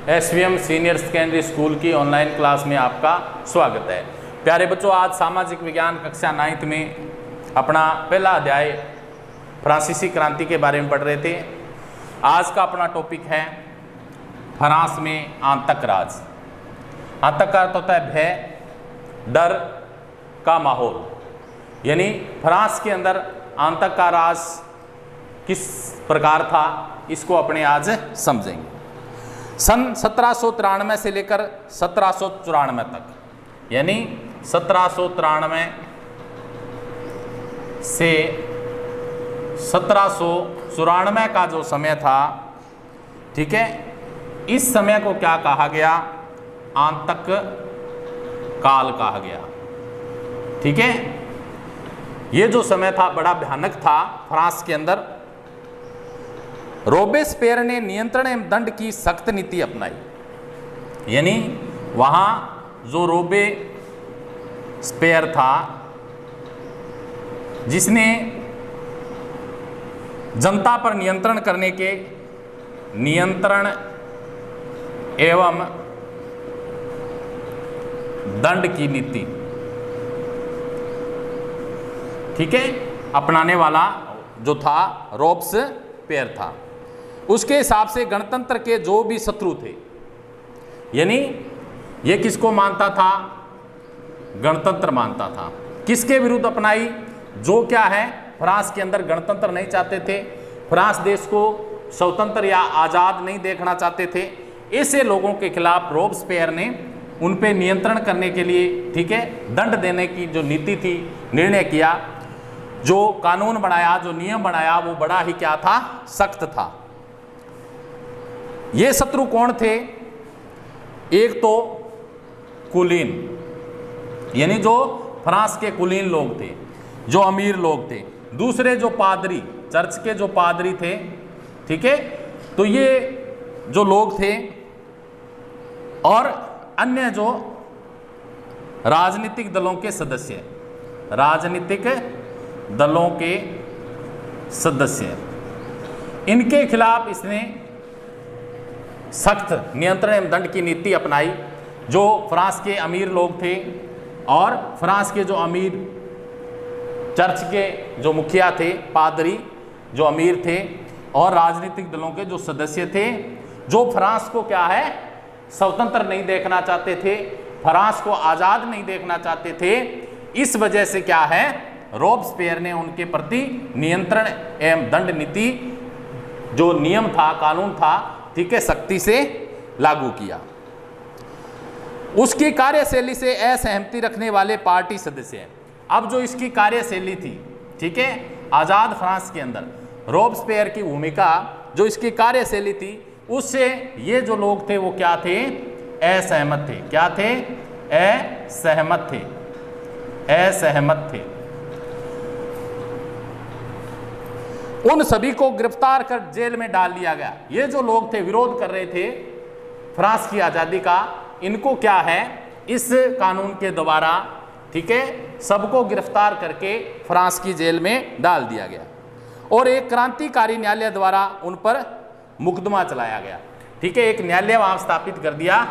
SVM senior secondary school की online class में आपका स्वागत है। प्यारे बच्चों, आज सामाजिक विज्ञान कक्षा 9th में अपना पहला अध्याय फ्रांसीसी क्रांति के बारे में पढ़ रहे थे। आज का अपना टॉपिक है फ्रांस में आतंक राज। आतंक का अर्थ होता है भय, डर का माहौल, यानी फ्रांस के अंदर आतंक का राज किस प्रकार था, इसको अपने आज समझेंगे। सन 1793 से लेकर 1794 तक, यानी 1793 से 1794 का जो समय था, ठीक है, इस समय को क्या कहा गया? आतंक काल कहा गया। ठीक है, ये जो समय था बड़ा भयानक था फ्रांस के अंदर। रोबेस्पियर ने नियंत्रण एवं दंड की सख्त नीति अपनाई, यानी वहाँ जो रोबेस्पियर था, जिसने जनता पर नियंत्रण करने के नियंत्रण एवं दंड की नीति, ठीक है, अपनाने वाला जो था रोबेस्पियर था। उसके हिसाब से गणतंत्र के जो भी शत्रु थे, यानी ये किसको मानता था? गणतंत्र मानता था। किसके विरुद्ध अपनाई? जो क्या है, फ्रांस के अंदर गणतंत्र नहीं चाहते थे, फ्रांस देश को स्वतंत्र या आज़ाद नहीं देखना चाहते थे, ऐसे लोगों के खिलाफ रोबेस्पियर ने उन पे नियंत्रण करने के लिए, ठीक है, दंड देने की जो नीति थी, निर्णय किया, जो कानून बनाया, जो नियम बनाया, वो बड़ा ही क्या था? सख्त था। ये शत्रु कौन थे? एक तो कुलीन, यानी जो फ्रांस के कुलीन लोग थे, जो अमीर लोग थे। दूसरे जो पादरी, चर्च के जो पादरी थे, ठीक है, तो ये जो लोग थे, और अन्य जो राजनीतिक दलों के सदस्य, राजनीतिक दलों के सदस्य, इनके खिलाफ इसने सख्त नियंत्रण एवं दंड की नीति अपनाई। जो फ्रांस के अमीर लोग थे और फ्रांस के जो अमीर चर्च के जो मुखिया थे, पादरी जो अमीर थे, और राजनीतिक दलों के जो सदस्य थे, जो फ्रांस को क्या है? स्वतंत्र नहीं देखना चाहते थे, फ्रांस को आज़ाद नहीं देखना चाहते थे। इस वजह से क्या है, रोबेस्पियर ने उनके प्रति नियंत्रण एवं दंड नीति, जो नियम था, कानून था, ठीक है, सख्ती से लागू किया। उसकी कार्यशैली से असहमति रखने वाले पार्टी सदस्य हैं। अब जो इसकी कार्यशैली थी, ठीक है, आज़ाद फ्रांस के अंदर रोबेस्पियर की भूमिका, जो इसकी कार्यशैली थी, उससे ये जो लोग थे वो क्या थे? असहमत थे। क्या थे? असहमत थे। असहमत थे। उन सभी को गिरफ्तार कर जेल में डाल दिया गया। ये जो लोग थे, विरोध कर रहे थे फ्रांस की आज़ादी का, इनको क्या है, इस कानून के द्वारा, ठीक है, सबको गिरफ्तार करके फ्रांस की जेल में डाल दिया गया, और एक क्रांतिकारी न्यायालय द्वारा उन पर मुकदमा चलाया गया। ठीक है, एक न्यायालय वहाँ स्थापित कर दिया,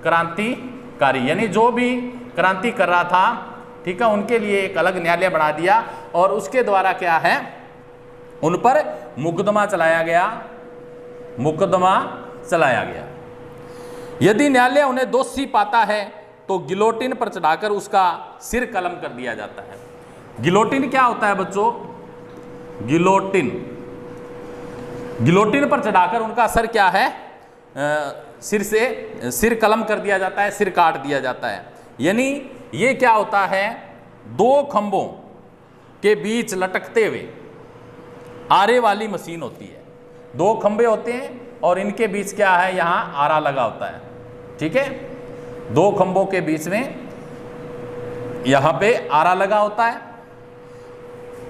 क्रांतिकारी, यानी जो भी क्रांति कर रहा था, ठीक है, उनके लिए एक अलग न्यायालय बना दिया, और उसके द्वारा क्या है, उन पर मुकदमा चलाया गया। मुकदमा चलाया गया। यदि न्यायालय उन्हें दोषी पाता है तो गिलोटिन पर चढ़ाकर उसका सिर कलम कर दिया जाता है। गिलोटिन क्या होता है बच्चों? गिलोटिन, गिलोटिन पर चढ़ाकर उनका सर क्या है, सिर कलम कर दिया जाता है, सिर काट दिया जाता है। यानी ये क्या होता है, दो खंभों के बीच लटकते हुए आरे वाली मशीन होती है। दो खंभे होते हैं और इनके बीच क्या है, यहाँ आरा लगा होता है। ठीक है, दो खंभों के बीच में यहाँ पे आरा लगा होता है,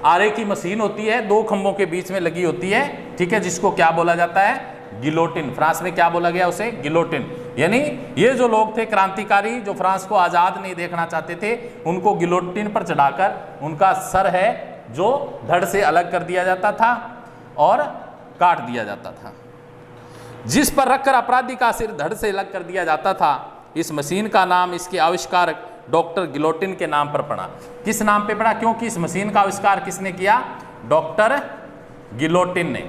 आरे की मशीन होती है, दो खंभों के बीच में लगी होती है, ठीक है, जिसको क्या बोला जाता है? गिलोटिन। फ्रांस में क्या बोला गया उसे? गिलोटिन। यानी ये जो लोग थे क्रांतिकारी, जो फ्रांस को आज़ाद नहीं देखना चाहते थे, उनको गिलोटिन पर चढ़ाकर उनका सर है जो धड़ से अलग कर दिया जाता था और काट दिया जाता था। जिस पर रखकर अपराधी का सिर धड़ से अलग कर दिया जाता था। इस मशीन का नाम इसके आविष्कारक डॉक्टर गिलोटिन के नाम पर पड़ा। किस नाम पे पड़ा? क्योंकि इस मशीन का आविष्कार किसने किया? डॉक्टर गिलोटिन ने।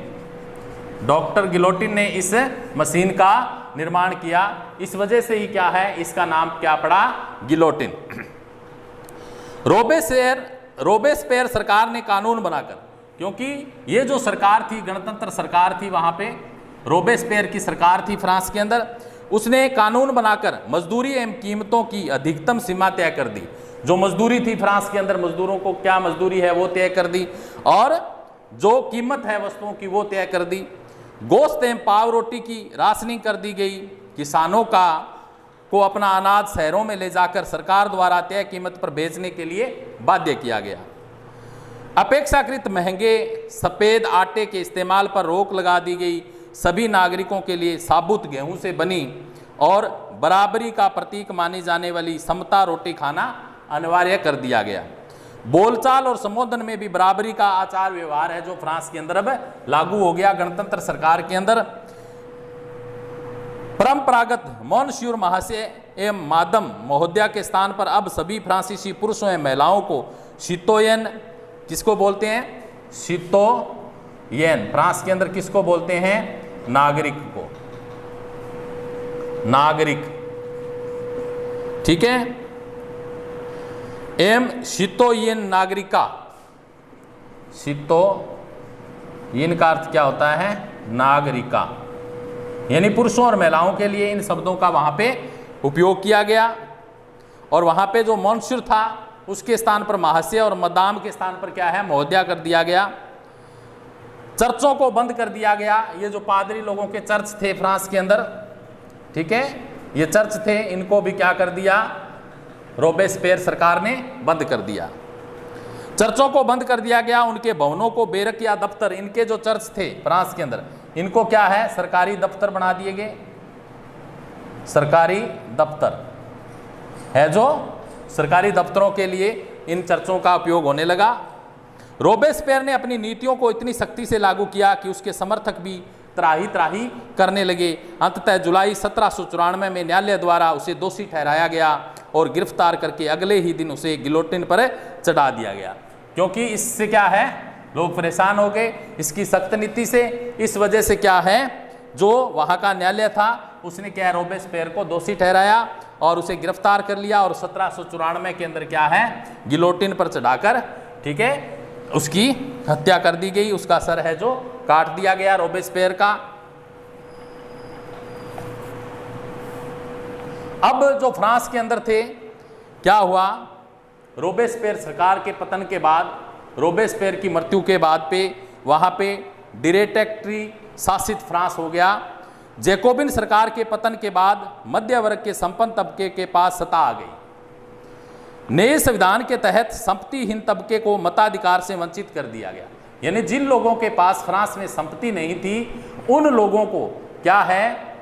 डॉक्टर गिलोटिन ने इस मशीन का निर्माण किया। इस वजह से ही क्या है, इसका नाम क्या पड़ा? गिलोटिन। रोबेस्पियर सरकार ने कानून बनाकर, क्योंकि ये जो सरकार थी, गणतंत्र सरकार थी, वहां पे रोबेस्पियर की सरकार थी फ्रांस के अंदर, उसने कानून बनाकर मजदूरी एवं कीमतों की अधिकतम सीमा तय कर दी। जो मजदूरी थी फ्रांस के अंदर, मजदूरों को क्या मजदूरी है वो तय कर दी, और जो कीमत है वस्तुओं की वो तय कर दी। गोश्त एवं पाव रोटी की राशनिंग कर दी गई। किसानों को अपना अनाज शहरों में ले जाकर सरकार द्वारा तय कीमत पर बेचने के लिए बाध्य किया गया। अपेक्षाकृत महंगे सफ़ेद आटे के इस्तेमाल पर रोक लगा दी गई। सभी नागरिकों के लिए साबुत गेहूं से बनी और बराबरी का प्रतीक मानी जाने वाली समता रोटी खाना अनिवार्य कर दिया गया। बोलचाल और संबोधन में भी बराबरी का आचार व्यवहार है जो फ्रांस के अंदर अब लागू हो गया गणतंत्र सरकार के अंदर। परंपरागत मॉनस्यूर महाशय एवं मादम महोदया के स्थान पर अब सभी फ्रांसीसी पुरुषों एवं महिलाओं को सितोयन, किसको बोलते हैं? सितोयन। फ्रांस के अंदर किसको बोलते हैं? नागरिक को, नागरिक, ठीक है। एम सितोयन नागरिका, सितोयन का अर्थ क्या होता है? नागरिका, यानी पुरुषों और महिलाओं के लिए इन शब्दों का वहां पे उपयोग किया गया। और वहां पे जो मॉन्स्यूर था उसके स्थान पर महाशय और मदाम के स्थान पर क्या है? महोदया कर दिया गया। चर्चों को बंद कर दिया गया। ये जो पादरी लोगों के चर्च थे फ्रांस के अंदर, ठीक है, ये चर्च थे, इनको भी क्या कर दिया? रोबेस्पियर सरकार ने बंद कर दिया। चर्चों को बंद कर दिया गया। उनके भवनों को बेरक या दफ्तर, इनके जो चर्च थे फ्रांस के अंदर, इनको क्या है? सरकारी दफ्तर बना दिए गए। सरकारी दफ्तर है जो सरकारी दफ्तरों के लिए इन चर्चों का उपयोग होने लगा। रोबेस्पियर ने अपनी नीतियों को इतनी सख्ती से लागू किया कि उसके समर्थक भी त्राही त्राही करने लगे। अंततः जुलाई 1794 में न्यायालय द्वारा उसे दोषी ठहराया गया और गिरफ्तार करके अगले ही दिन उसे गिलोटिन पर चढ़ा दिया गया। क्योंकि इससे क्या है? लोग परेशान हो गए इसकी सख्त नीति से। इस वजह से क्या है, जो वहाँ का न्यायालय था उसने क्या है? रोबेस्पियर को दोषी ठहराया और उसे गिरफ्तार कर लिया और 1794 के अंदर क्या है? गिलोटिन पर चढ़ाकर, ठीक है, उसकी हत्या कर दी गई। उसका सर है जो काट दिया गया रोबेस्पियर का। अब जो फ्रांस के अंदर थे, क्या हुआ? रोबेस्पियर सरकार के पतन के बाद, रोबेस्पियर की मृत्यु के बाद पे वहां पे डिक्टेटरी शासित फ्रांस हो गया। जैकोबिन सरकार के पतन के बाद मध्य वर्ग के संपन्न तबके के पास सत्ता आ गई। नए संविधान के तहत संपत्तिहीन तबके को मताधिकार से वंचित कर दिया गया। यानी जिन लोगों के पास फ्रांस में संपत्ति नहीं थी, उन लोगों को क्या है?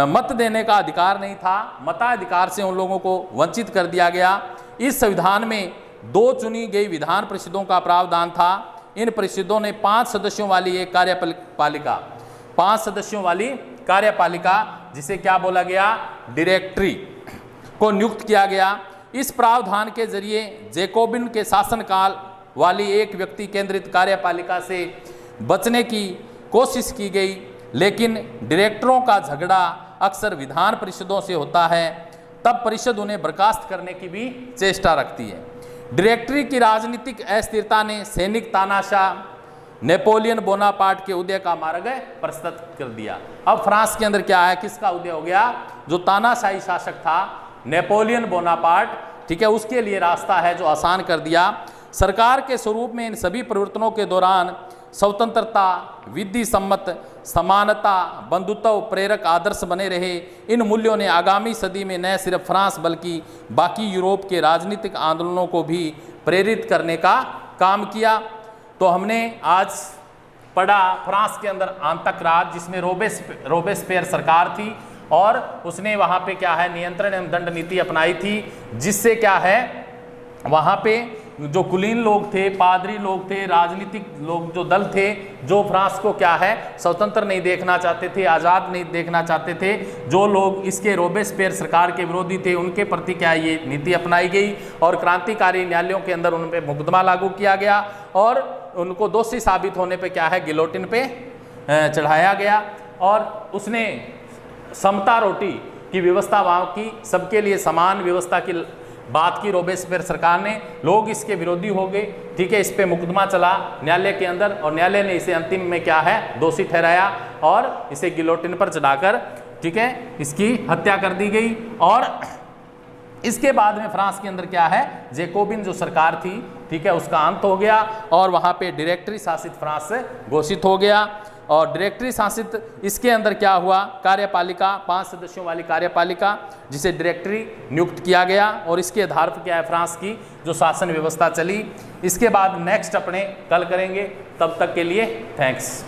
मत देने का अधिकार नहीं था। मताधिकार से उन लोगों को वंचित कर दिया गया। इस संविधान में 2 चुनी गई विधान परिषदों का प्रावधान था। इन परिषदों ने 5 सदस्यों वाली एक कार्यपालिका, 5 सदस्यों वाली कार्यपालिका, जिसे क्या बोला गया? डायरेक्टरी, को नियुक्त किया गया। इस प्रावधान के जरिए जैकोबिन के शासनकाल वाली एक व्यक्ति केंद्रित कार्यपालिका से बचने की कोशिश की गई, लेकिन डायरेक्टरों का झगड़ा अक्सर विधान परिषदों से होता है। तब परिषद उन्हें बर्खास्त करने की भी चेष्टा रखती है। डायरेक्टरी की राजनीतिक अस्थिरता ने सैनिक तानाशाह नेपोलियन बोनापार्ट के उदय का मार्ग प्रशस्त कर दिया। अब फ्रांस के अंदर क्या है? किसका उदय हो गया? जो तानाशाही शासक था नेपोलियन बोनापार्ट, ठीक है, उसके लिए रास्ता है जो आसान कर दिया। सरकार के स्वरूप में इन सभी परिवर्तनों के दौरान स्वतंत्रता, विधि सम्मत, समानता, बंधुत्व प्रेरक आदर्श बने रहे। इन मूल्यों ने आगामी सदी में न सिर्फ फ्रांस बल्कि बाकी यूरोप के राजनीतिक आंदोलनों को भी प्रेरित करने का काम किया। तो हमने आज पढ़ा फ्रांस के अंदर आंतक राज, जिसमें रोबेस्पियर सरकार थी और उसने वहाँ पे क्या है? नियंत्रण एवं दंड नीति अपनाई थी, जिससे क्या है? वहाँ पे जो कुलीन लोग थे, पादरी लोग थे, राजनीतिक लोग, जो दल थे, जो फ्रांस को क्या है स्वतंत्र नहीं देखना चाहते थे, आज़ाद नहीं देखना चाहते थे, जो लोग इसके रोबेस्पियर सरकार के विरोधी थे, उनके प्रति क्या ये नीति अपनाई गई और क्रांतिकारी न्यायालयों के अंदर उन पर मुकदमा लागू किया गया और उनको दोषी साबित होने पे क्या है गिलोटिन पे चढ़ाया गया। और उसने समता रोटी की व्यवस्था वहाँ की, सबके लिए समान व्यवस्था की बात की रोबेस्पियर सरकार ने, लोग इसके विरोधी हो गए, ठीक है। इस पे मुकदमा चला न्यायालय के अंदर और न्यायालय ने इसे अंतिम में क्या है दोषी ठहराया और इसे गिलोटिन पर चढ़ाकर, ठीक है, इसकी हत्या कर दी गई। और इसके बाद में फ्रांस के अंदर क्या है जैकोबिन जो सरकार थी, ठीक है, उसका अंत हो गया और वहाँ पे डायरेक्टरी शासित फ्रांस घोषित हो गया। और डायरेक्टरी शासित इसके अंदर क्या हुआ, कार्यपालिका 5 सदस्यों वाली कार्यपालिका जिसे डायरेक्टरी नियुक्त किया गया और इसके आधार पर क्या है फ्रांस की जो शासन व्यवस्था चली। इसके बाद नेक्स्ट अपने कल करेंगे, तब तक के लिए थैंक्स।